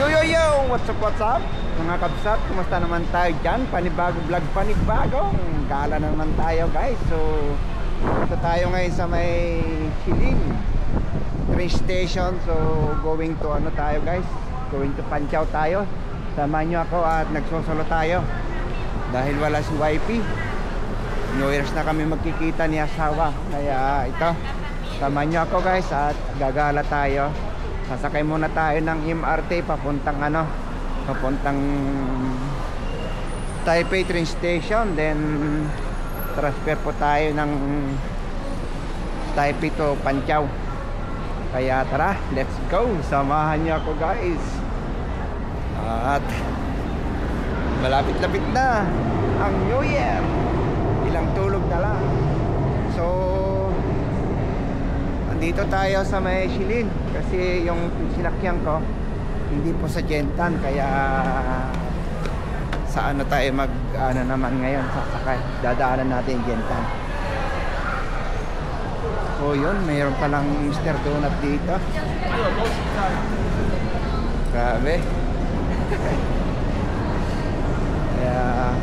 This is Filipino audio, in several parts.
Yo yo yo! What's up? Mga kabsat, kumusta naman tayo dyan? Panibagong vlog, panibagong gala naman tayo guys. So, ito tayo ngayon sa may Shilin train station. So, going to ano tayo guys? Going to Panciao tayo. Samahan nyo ako at nagsosolo tayo. Dahil wala si wifey. New Year's na kami magkikita ni asawa. Kaya ito, samahan nyo ako guys at gagala tayo. Sasakay muna tayo ng MRT papuntang Taipei train station, then transfer po tayo ng Taipei to Panciao. Kaya tara, let's go, samahan niyo ako guys. At malapit-lapit na ang New Year, ilang tulog na lang. So dito tayo sa may Shilin kasi yung sinakyan ko hindi po sa Gentan, kaya sa ano tayo naman ngayon, sasakay, dadaanan natin yung Gentan. So yun, mayroon palang Mr. Donut dito. Grabe. Kaya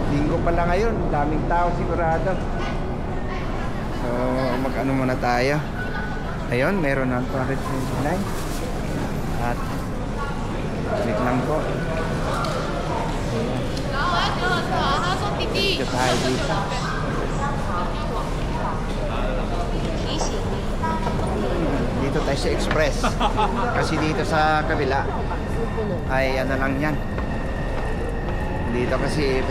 linggo pala ngayon, daming tao sigurado. So mag-ano muna tayo. Ayun, meron ng 229. At wait lang po. Dito tayo dito. Dito tayo sa Express. Kasi dito sa kabila ay ano lang yan. Dito kasi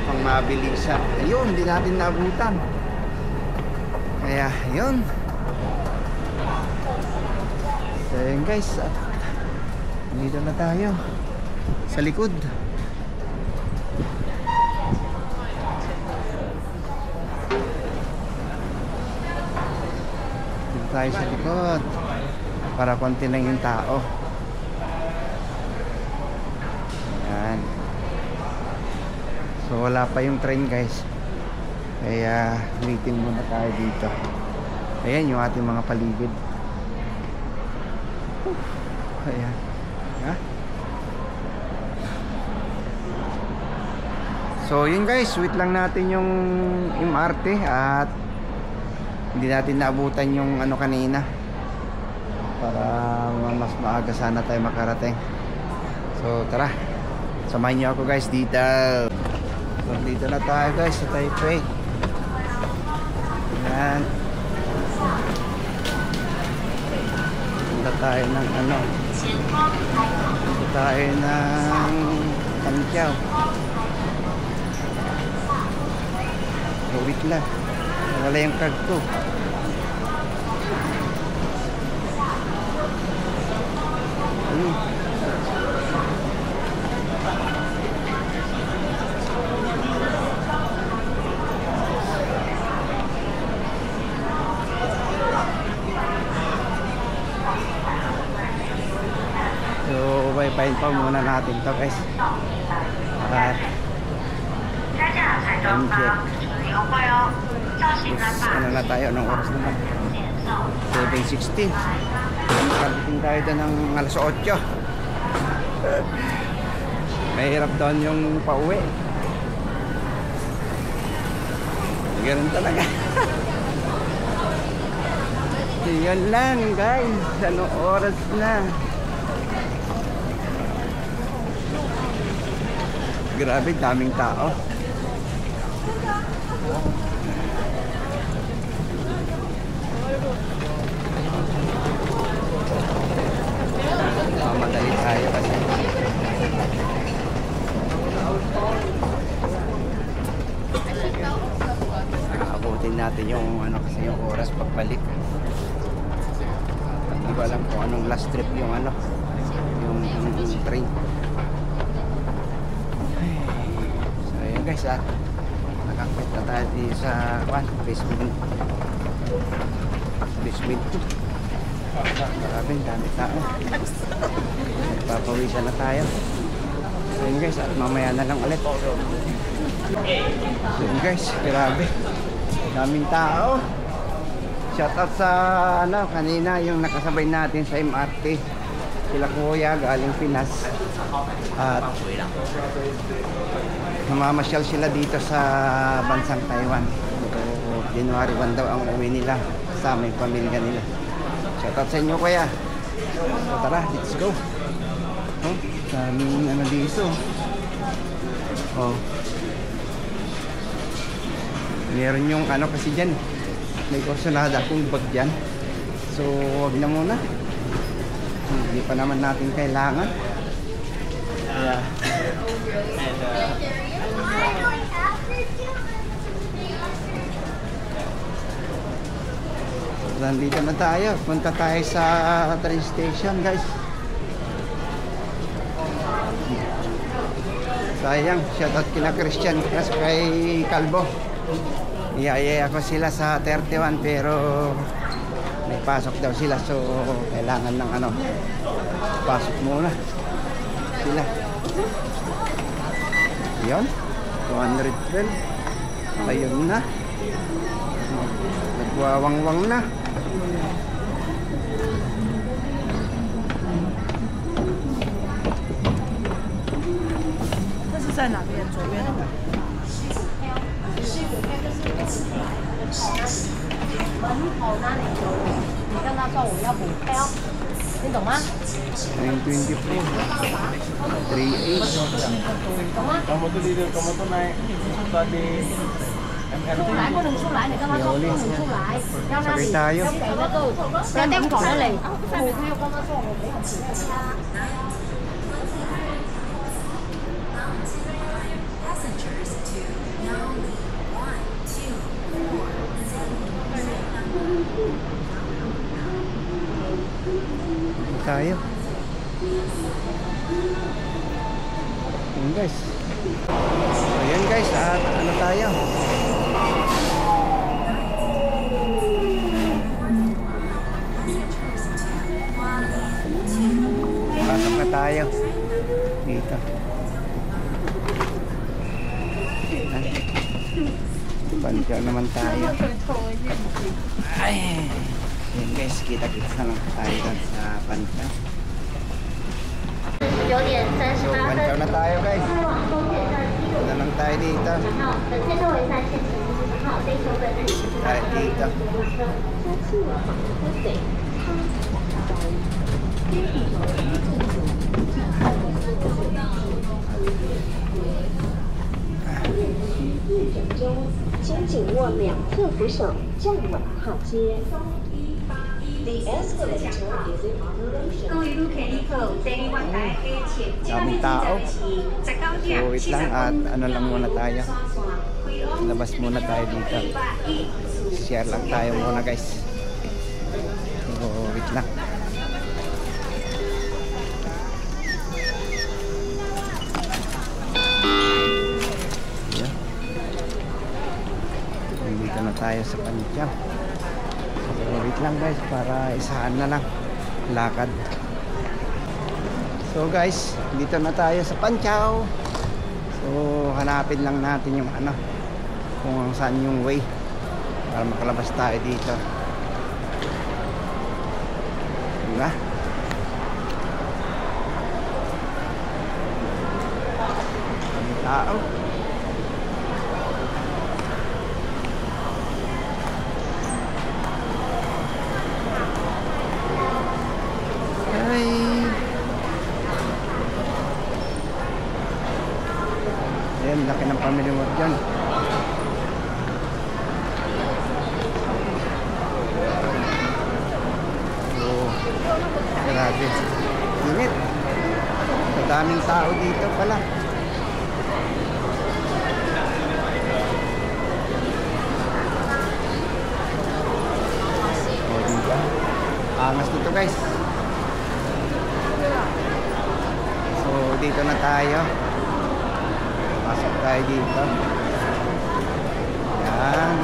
pang mabilisan. Ayun, hindi natin naabutan. Kaya yun. So yun guys, dito na tayo sa likod. Dito tayo sa likod para konti lang yung tao. Yan. So wala pa yung train guys, kaya waiting muna tayo dito. Ayan yung ating mga paligid. Ayan. Ha? So yun guys, wait lang natin yung MRT at hindi natin naabutan yung ano kanina para mas maaga sana tayo makarating. So tara, samahan niyo ako guys dito. So dito na tayo guys sa Taipei. Ayan. Punta tayo ng punta tayo ng Panciao. Wait lang, wala yung card ko. Wifi pa muna natin to guys. At time check. Ano na tayo, anong oras naman? 7:16. Makarating tayo doon ng alas 8. Mahirap doon yung pauwi. Ganun talaga. Yan lang guys, anong oras na? Grabe, daming tao. Madali tayo kasi abutin natin yung kasi yung oras pagbalik. At di ko alam kung anong last trip yung yung train. Guys, nakakwit na tayo dito sa basement 2. Maraming dami tao. Papawisan na tayo. So yun guys, at mamaya na lang ulit. So yun guys, grabe, daming tao. Shout out sa kanina yung nakasabay natin sa MRT. Sila kuya galing Pinas. At namamasyal sila dito sa bansang Taiwan. So, January 1 daw ang uwi nila sa aming pamilya nila. Shoutout sa inyo kuya. So, tara, let's go. Oh, daming ano dito. Oh. Meron yung ano kasi dyan. May kursunada akong bag dyan. So, wag na muna. Hindi pa naman natin kailangan. Kaya, nandito na tayo. Punta tayo sa train station, guys. Sayang, shoutout kina Christian kasi kay Calvo. Iyayaya ko sila sa 31 pero may pasok daw sila, so kailangan ng ano, pasok muna sila. Yun, 212. Ayun na, nagwawangwang na.在哪边？左边。门口那里有，你跟他说我要补票，你懂吗？ 924 38. 懂吗？ Kamu tuh di kamu tuh naik tadi 出来不能出来，你跟他说不能出来，要那里 Sakay tayo. 要给那个在门口那里，补票跟他说我没有补票。 Tayo. Ayan guys. So ayan guys, at ano tayo? Pasok na tayo dito. Bantya naman tayo. Ay, ayan guys, kita-kita na lang tayo sa Pantya. So, Pantya na tayo guys. Punta lang tayo dito. Tayo dito. Daming tao. So wait lang at ano lang muna tayo. Labas muna tayo dito. Share lang tayo muna guys. So wait lang. Yeah. Dito na tayo sa Pantya. So wait lang guys para isahan na lang lakad. So guys, dito na tayo sa Pantiao. So hanapin lang natin yung ano, kung saan yung way para makalabas tayo dito. Diba? Ang tao. Ayan, laki ng family mo dyan. So, grabe. Init. Sa daming tao dito pala. O, diba? Angas dito guys. So, dito na tayo. Pasok tayo dito. Ayan.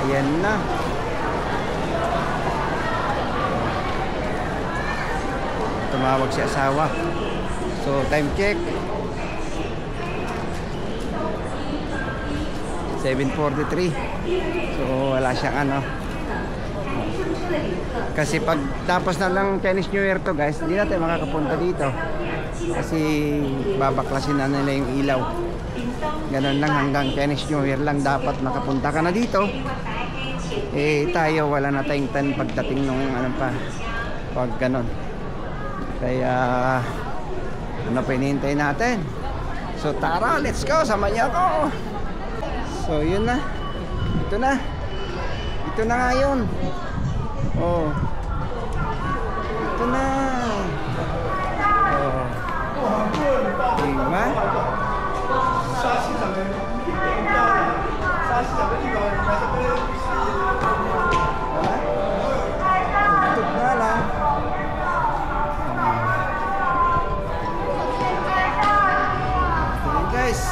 Ayan na. Tumawag si asawa. So time check 7:43. So wala siyang ano. Kasi pag tapos na lang Chinese New Year to guys, hindi natin makakapunta dito. Kasi babaklasin na nila yung ilaw. Ganun lang, hanggang Chinese New Year lang dapat makapunta ka na dito. Eh tayo wala na tayong tan pagdating nung ano pa, pag ganun. Kaya ano pa hinihintay natin? So tara, let's go, sama niyo ako. So yun na. Ito na. Ito na nga yun. Oh. Ito na. Oh. Diba? Tutok na lang. Okay guys.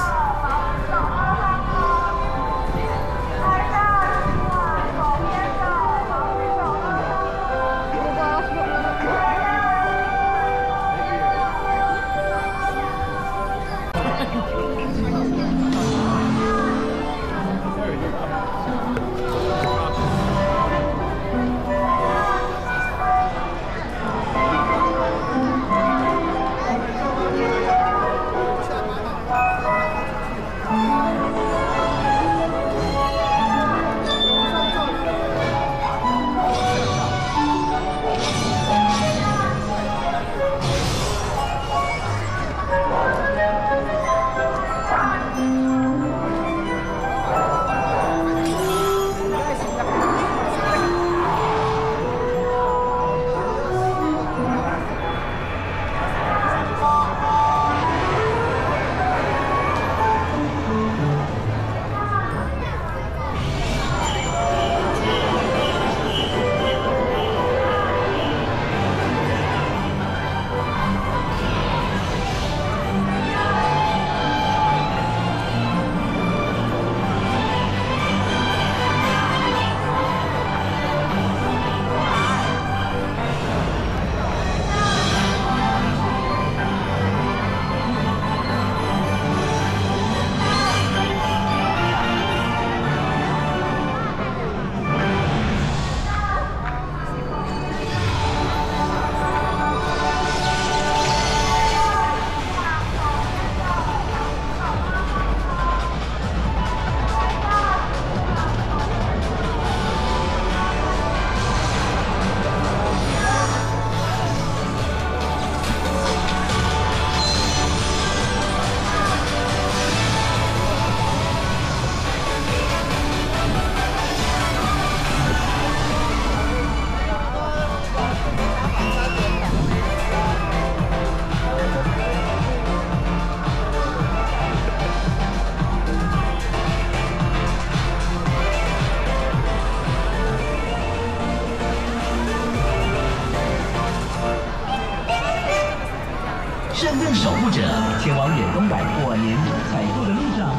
守护者前往远东百货年终采购的路上，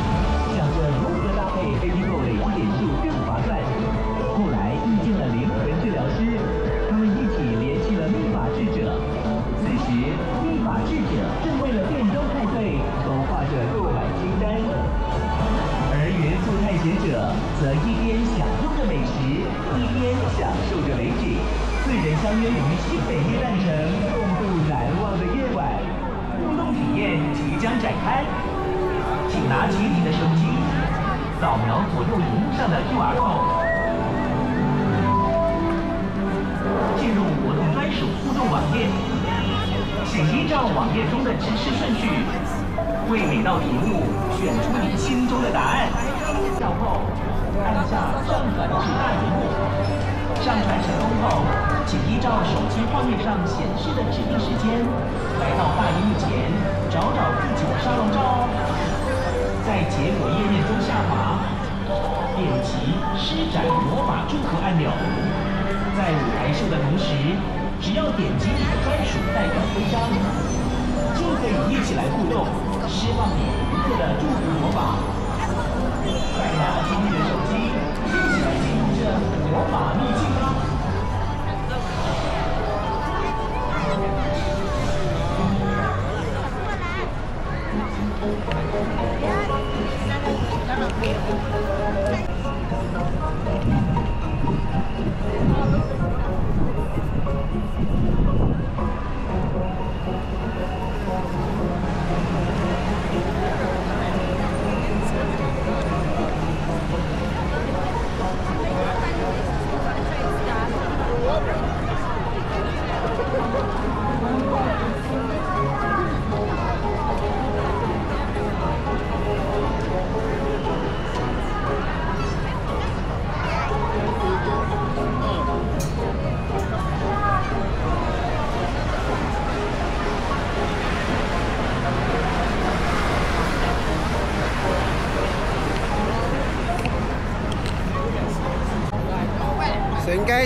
想着如何搭配 APGO 的养脸术更划算。后来遇见了灵魂治疗师，他们一起联系了密法智者。此时，密法智者正为了店中派对筹划着购买清单，而元素探险者则一边享用着美食，一边享受着美景，四人相约于新北耶诞城，共度难忘的夜晚。互动体验即将展开，请拿起你的手机，扫描左右荧幕上的 QR code， 进入活动专属互动网页，请依照网页中的指示顺序，为每道题目选出你心中的答案。然后按下上传至大荧幕。上传成功后，请依照手机画面上显示的指定时间，来到大荧幕前找自己的沙龙照哦。在结果页面中下滑，点击施展魔法祝福按钮。在舞台秀的同时，只要点击你的专属代表徽章，就可以一起来互动，释放你独特的祝福魔法。再拿起你的手机，一起来进入这魔法秘境吧！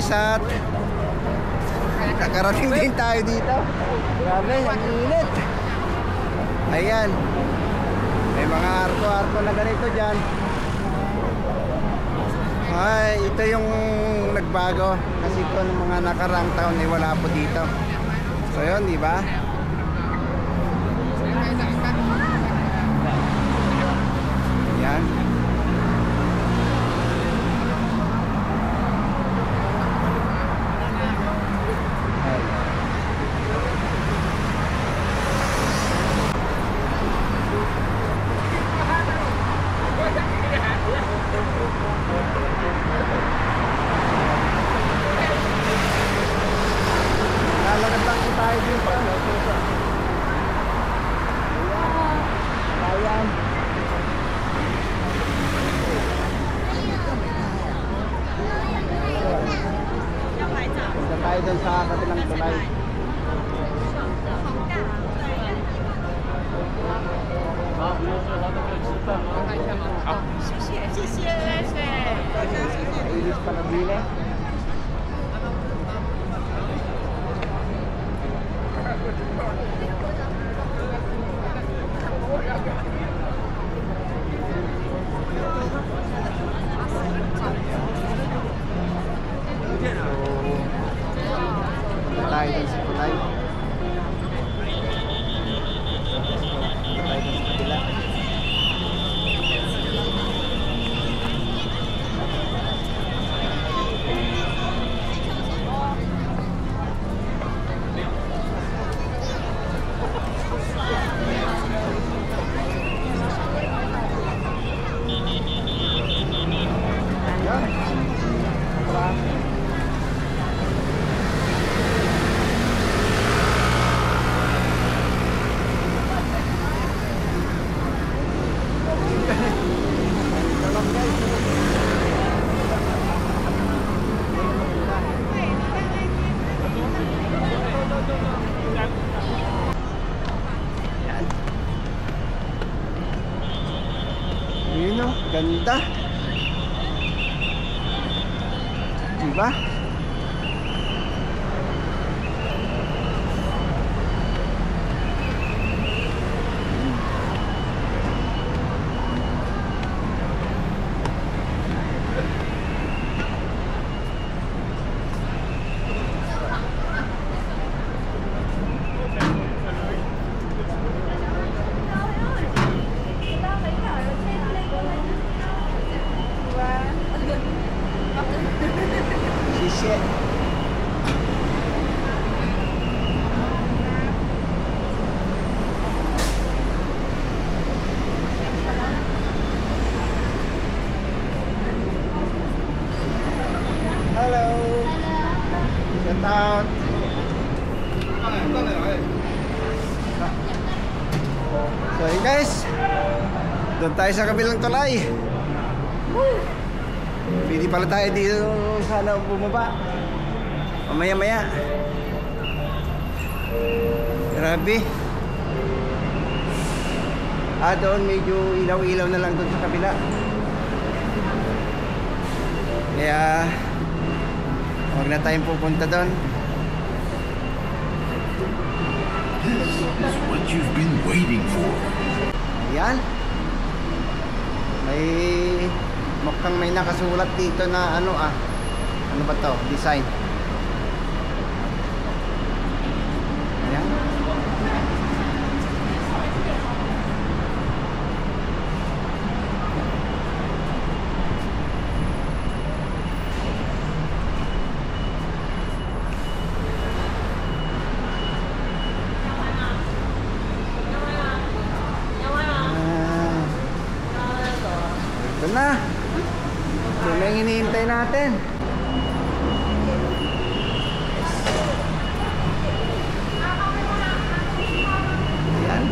at nakarating din tayo dito. Grabe, ang init. Ayan. May mga arko-arko na ganito dyan. Ay, ito yung nagbago. Kasi ito ng mga nakarang taon ay wala po dito. So yun, di ba? Ayan. Lalagad lang po tayo dito. Ayan. Punta tayo dun sa kabilang tulay. Ilis pa nabili. Tayo dun sa tulay. Tayo dun sa kabila. Yun o, ganda. Diba? Shit. Hello. Shout out. So hey guys, doon tayo sa kabilang tulay. Pwede pala tayo dito sana bumaba mamaya-maya. Grabe. Doon medyo ilaw-ilaw na lang doon sa kabila. Kaya huwag na tayong pupunta doon. This is what you've been waiting for. Ayan. Mukhang may nakasulat dito na ano ba to? Design. Ayan. Ito na. Ito na yung hinihintay natin. Ayan.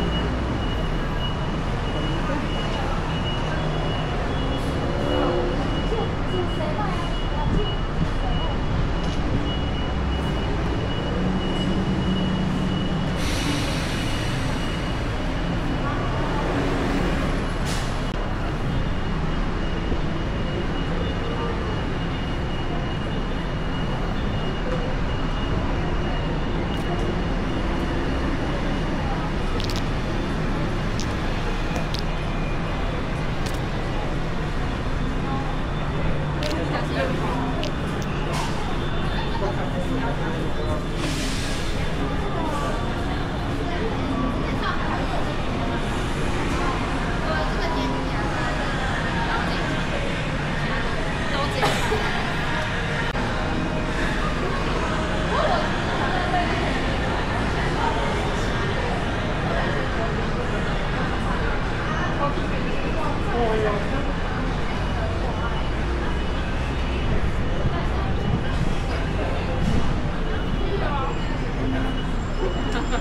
So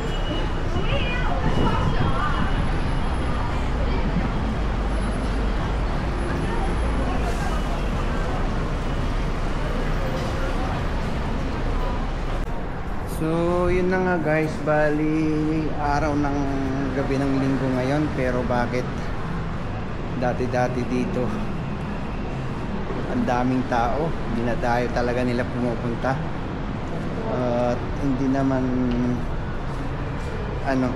yun na nga guys, bali araw ng gabi ng linggo ngayon, pero bakit dati-dati dito ang daming tao, hindi na tayo talaga nila pumupunta at hindi naman ano,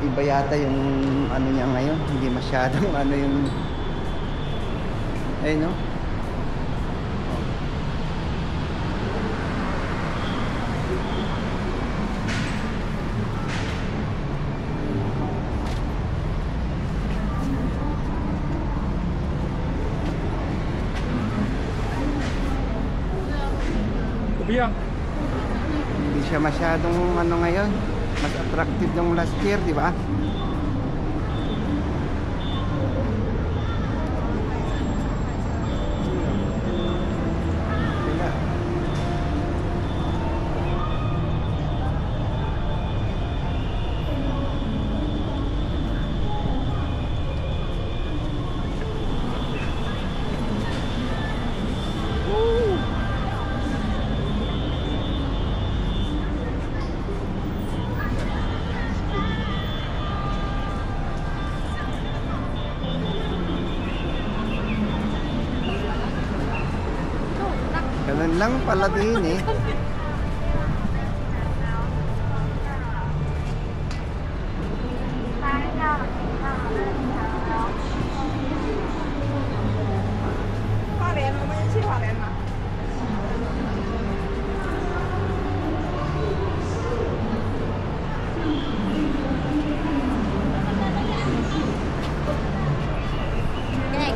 iba yata yung ano niya ngayon, hindi masyadong ano yung ayun no. Hindi siya masyadong ano ngayon, mas attractive nung last year, di ba? Ganun lang pala din eh.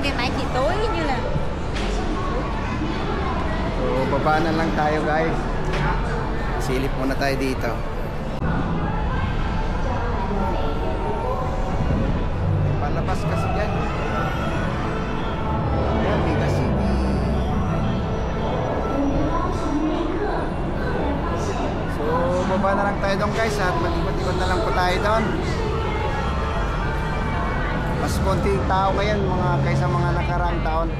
Cái máy chỉ tối như là So baba na lang tayo guys. Silip muna tayo dito. Palabas kasi dyan. Ayan, Mega City. So baba na lang tayo doon guys at mag-ikot-ikot na lang po tayo doon. Mas konti tao ngayon mga kaysa mga nakaraang taon.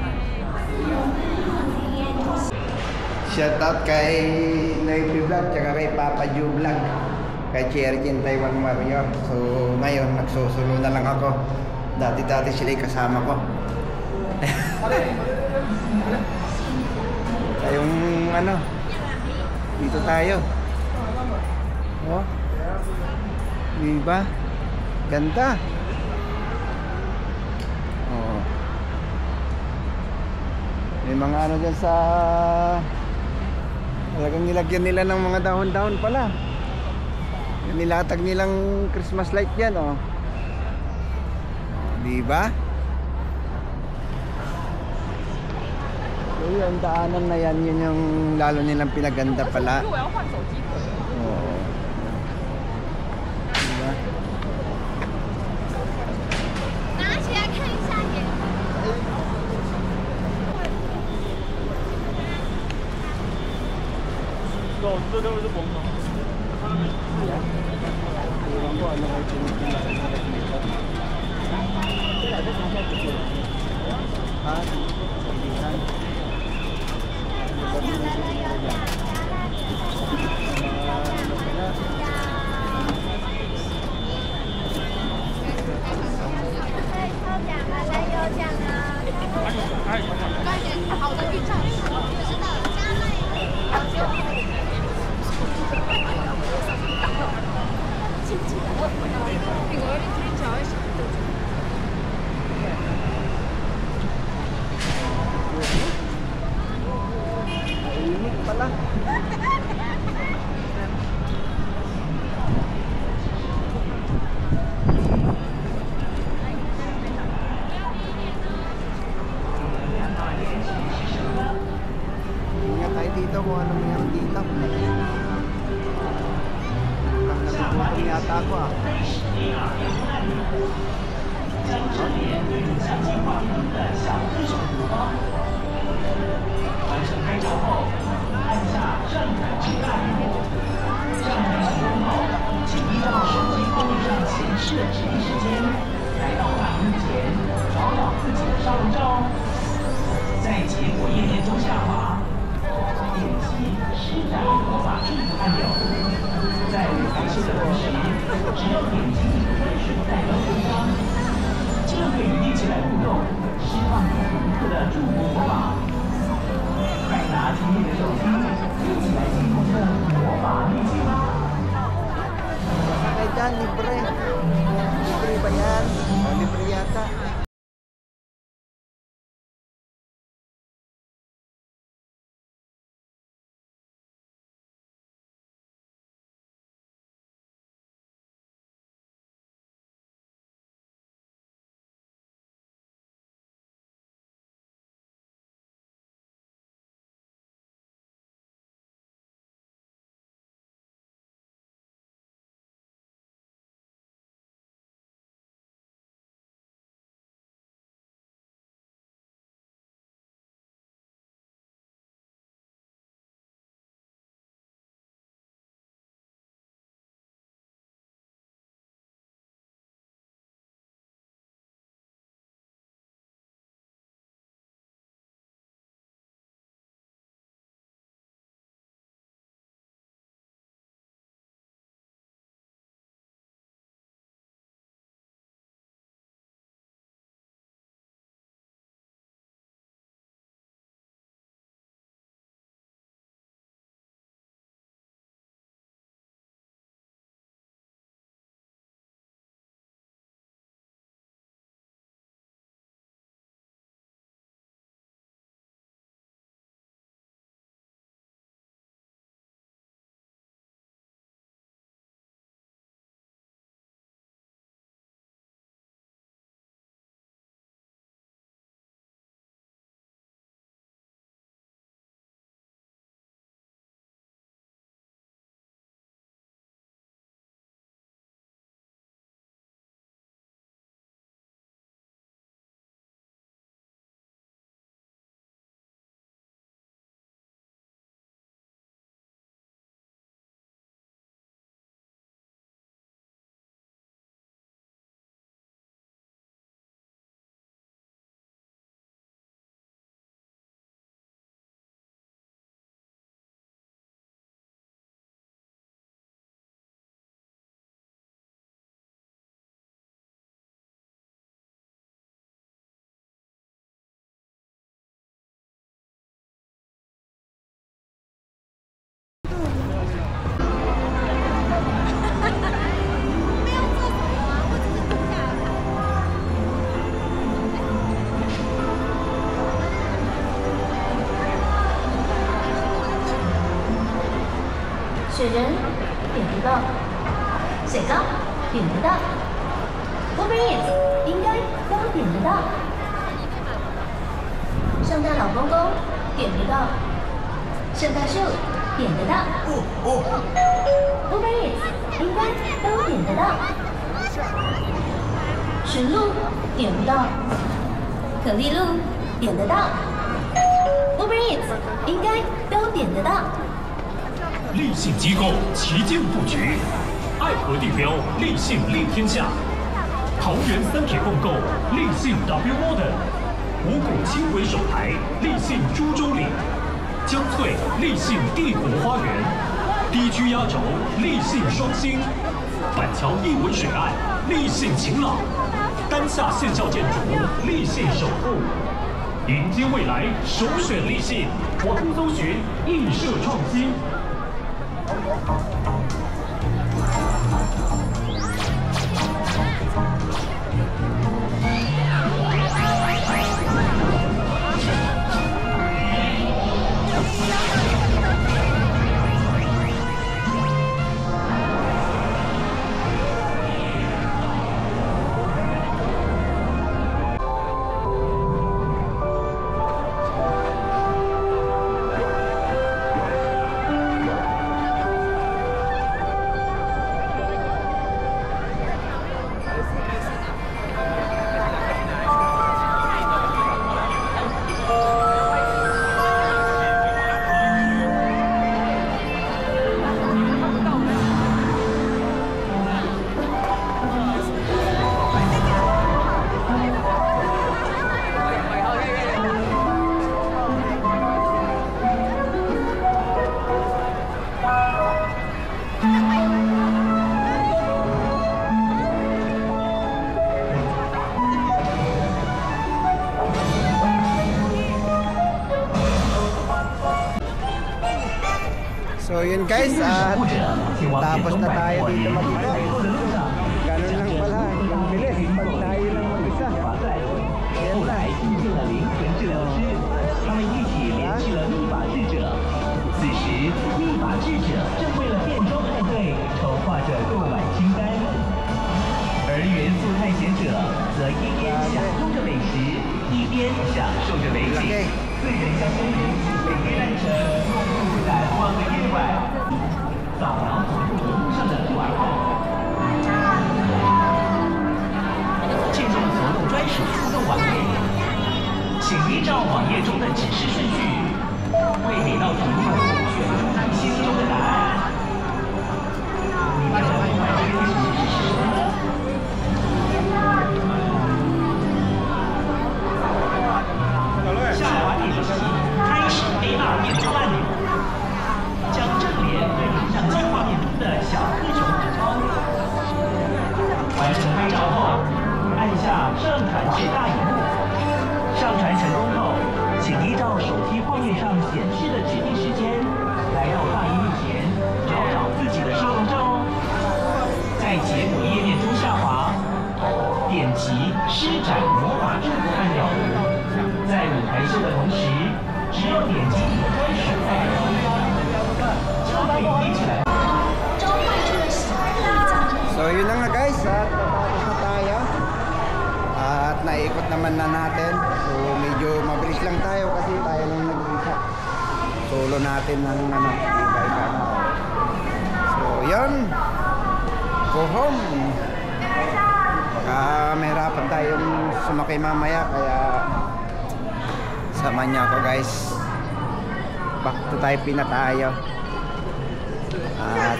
Shoutout kay Noypi Vlog tsaka kay Papa Ju Vlog, kay Cherjin Taiwan Warrior. So ngayon nagsusulo na lang ako. Dati-dati sila kasama ko. Yung ano, dito tayo. Oh, diba? Ganda. Oh. May mga ano dyan sa talagang nilagyan nila ng mga dahon-dahon pala. Nilatag nilang Christmas light dyan, oh. Diba? So yung daanan na yan, yun yung lalo nilang pinaganda pala. Oh. Diba? 拿起来看一下也。 Ewan ko ano kayo pinipila sa mga dito. Ha? Pagdihan. Mainit pala. Ingat tayo dito kung ano meron dito. Naligutom yata ako ah. 完成拍照后，按下上传请按钮，上传输入号设指定时间，来到大荧幕前找找自己的沙龙照，在结果页面中下滑，点击施展魔法祝福按钮。在拍摄的同时，只要点击你的专属代表徽章，就可以一起来互动，释放你独特的祝福魔法。快拿起你的手机，一起来幸福的魔法秘境吧！ Sakay dyan, libre. Libre ba yan? Oh, libre yata.雪人点不到，雪糕点不到 ，Uber Eats 应该都点得到。圣诞老公公点不到，圣诞树点得到。Uber Eats 应该都点得到。驯鹿点不到，可丽露点得到。Uber Eats 应该都点得到。 立信机构旗舰布局，爱河地标立信立天下，桃园三铁共购立信 W Modern， 五股轻轨首台立信株洲里，江翠立信帝国花园，低居压轴立信双星，板桥艺文水岸立信晴朗，丹下县校建筑立信守护，迎接未来首选立信，网络搜寻艺社创新。 Uber guys, 今日守护者前往点 tapos 东 na 百 tayo 货 dito 联 mag-isa. 排队后的路上， Ganun lang pala, ang bilis pag tayo lang mag-isa. 划算。后来遇见了灵魂治疗师，他们一起联系了密码智者。此时，密码智者正为了变装派对筹划着购买清单，而元素探险者则一边享用着美食，一边享受着美景。四人相拥于北黑暗城共度难忘的夜晚。扫描左右荧幕上的QR code。进入活动专属互动网页，请依照网页中的指示顺序，为每道题目选出你心中的答案。你们的购买结果是什么？下滑练习开始 AR 变装按钮，将正脸对应相机画面中的小蝌蚪补充。完成拍照后，按下上传至大荧幕。上传成功后，请依照手机画面上显示的指定时间，来到大荧幕前找自己的收容照哦。在结果页面中下滑，点击施展魔法术按钮。在舞台秀的同时，只有点击你的专属代表，就可以立起来。 So yun na nga guys, at natapos na tayo. At naikot naman na natin. So medyo mabilis lang tayo kasi tayo lang nag-isa. Solo natin ng ano, so yun, go home. Baka mahirapan tayong sumakay mamaya, kaya sama niya ako guys. Back to Taipei na tayo. At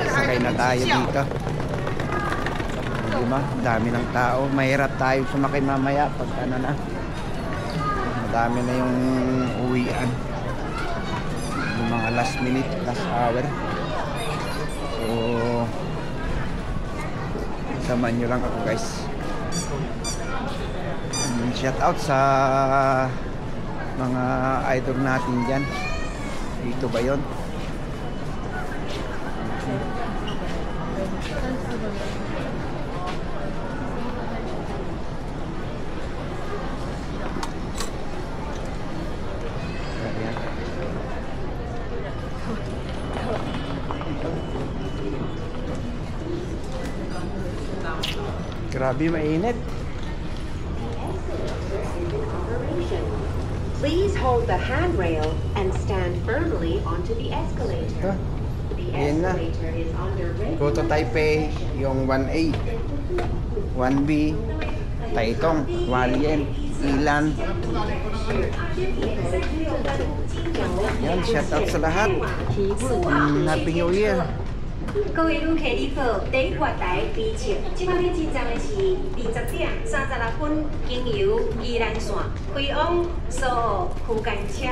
sakay na tayo dito. Diba? Dami ng tao. Mahirap tayo sumakay mamaya pag ano na. Madami na yung uwian. Yung mga last minute, last hour. So samahan nyo lang ako guys. Shout out sa mga idol natin dyan. Dito ba yun? Grabe, mainit. Please hold the handrail and stand firmly onto the escalator. The Ayan na. escalator is under Go to Taipei, yung 1A, 1B, Taitung, Hualien, Ilan. Yan, shout out sa lahat. Happy New Year. 各位旅客旅客，第一月台第七，即摆要进站的是20:36分，经由宜兰线开往苏澳区间车。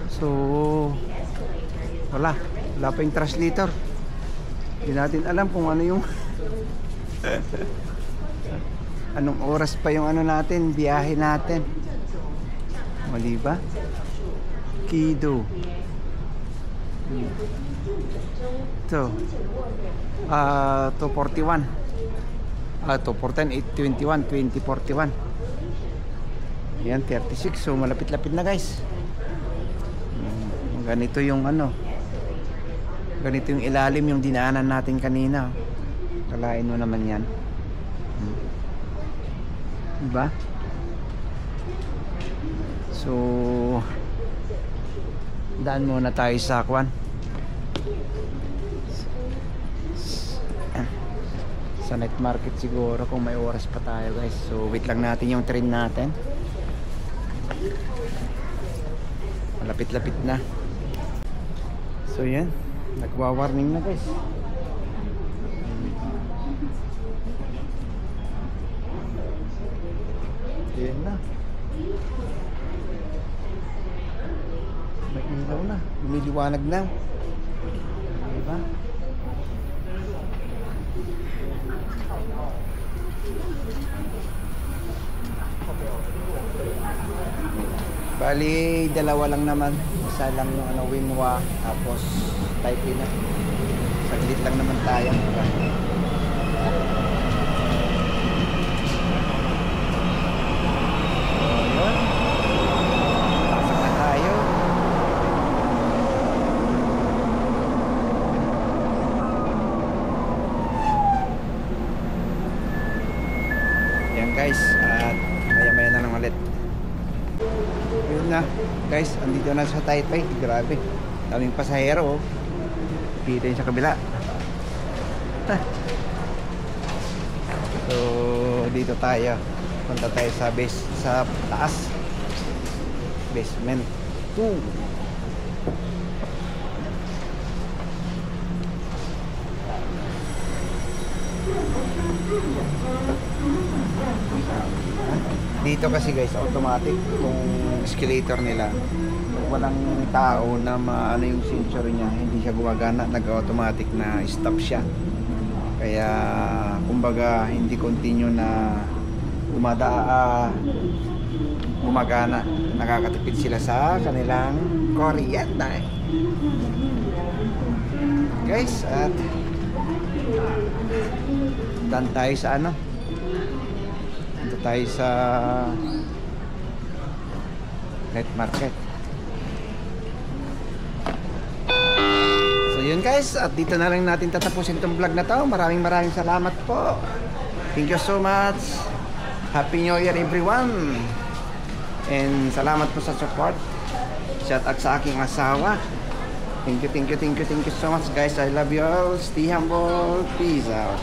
So, wala pa yung translator. Hindi natin alam kung ano yung anong oras pa yung ano natin, biyahe natin. Mali ba? Kido. Ito 241 210 821 2041. Yan 36, so malapit-lapit na guys. Ganito yung ano, ganito yung ilalim yung dinaanan natin kanina. Kalain mo naman yan, diba? So daan muna tayo sa Kwan, sa night market siguro kung may oras pa tayo guys. So wait lang natin yung train natin. Malapit-lapit na. So yan, nagwa-warning na guys. Yan na. May ilaw na, lumiliwanag na. Diba? Bali, dalawa lang naman. Isa lang yung ano, Winwa, tapos Taipei na. Saglit lang naman tayo. Ayun. Pasok na tayo. Yan guys, at maya-maya na lang ulit. Ayun na guys, andito na sa Taipei. Grabe, daming pasahero. Kita yun sa kabila. So dito tayo, punta tayo sa base, sa taas, basement 2. Dito kasi guys, automatic itong escalator nila. Walang tao na maano yung sensor niya, hindi siya gumagana, nag-automatic na stop siya. Kaya kumbaga hindi continue na gumagana. Nakakatipid sila sa kanilang kuryente. Guys, at dan tayo sa ano, dito tayo sa night market. So yun guys, at dito na lang natin tatapusin itong vlog na to. Maraming salamat po. Thank you so much. Happy New Year everyone. And salamat po sa support. Shout out sa aking asawa. Thank you so much guys. I love you all. Stay humble. Peace out.